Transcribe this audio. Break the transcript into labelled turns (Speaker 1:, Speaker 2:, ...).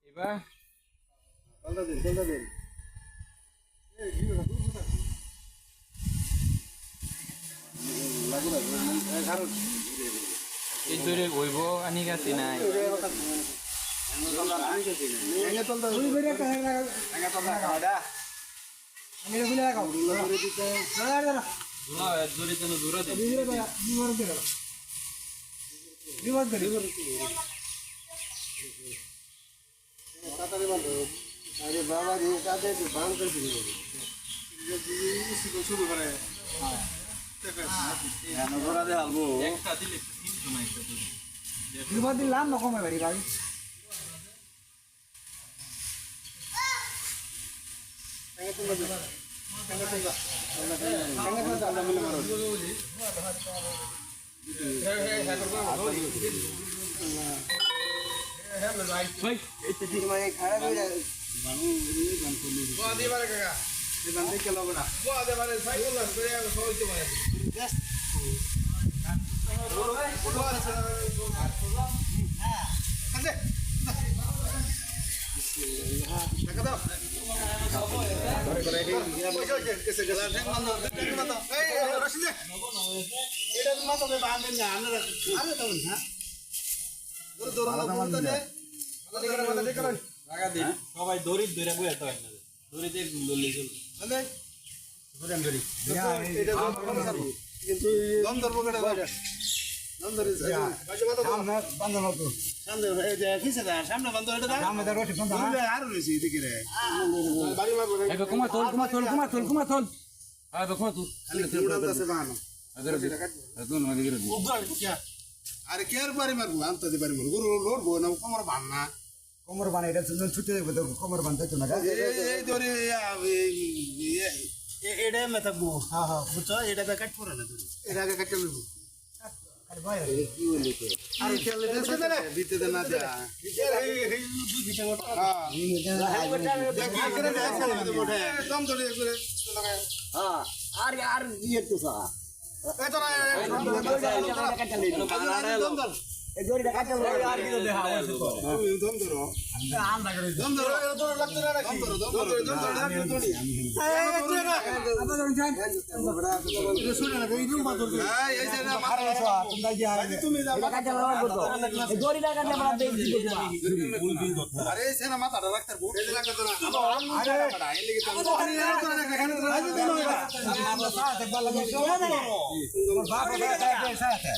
Speaker 1: এবার
Speaker 2: কলটা দিন লাগু
Speaker 1: এই দূরে হইব আনি গেছি নাই দূরে কেন দূরে
Speaker 2: আরে বাবা রে কাজে বান করে শুরু করে
Speaker 1: একটা দিলে কিন্তু নাই
Speaker 3: দুবার দিলাম না কমে বাড়ি ভাই
Speaker 2: খারাপ হয়ে যায়
Speaker 1: সবাই দড়ি ধরে বই এত হয় না দড়িতে দড়ি চলবে
Speaker 2: কিন্তু দম ধরবো কেটে দম ধরে সামনে বন্ধ আর রয়েছে এদিকে রে আরে কে আর বাড়ি মারবো আনতে পারি মারবো লড়বো না কোমর বান না
Speaker 3: কোমর বানা এটা ছুটে যাবে তো কোমর বানতে তো না
Speaker 2: এই ধরে এটা মেথাকবো হ্যাঁ হ্যাঁ বুঝছো এটা কাট পড়ে না তুমি এটা আগে কাটতে নেবো আর খেলে দিতে দে না যা দম ধরে
Speaker 3: আর ইয়ে তো সা এই জড়িটা কাটতে আর কি দেখা
Speaker 2: দম ধরো দম ধরো লাগতে না নাকি দম ধরো শুনে না এই রুম বাদ ধরো এই যে না তুমি
Speaker 3: কাটতে লাগতো এই জড়িটা কাটতে আমরা দেখি
Speaker 2: আরে সেনা মাথাটা রাখতে বউ এই লাগতো না আরে এই লাগি তো
Speaker 3: আমরা সাথে বলা যায় তোমার বাপ সাথে সাথে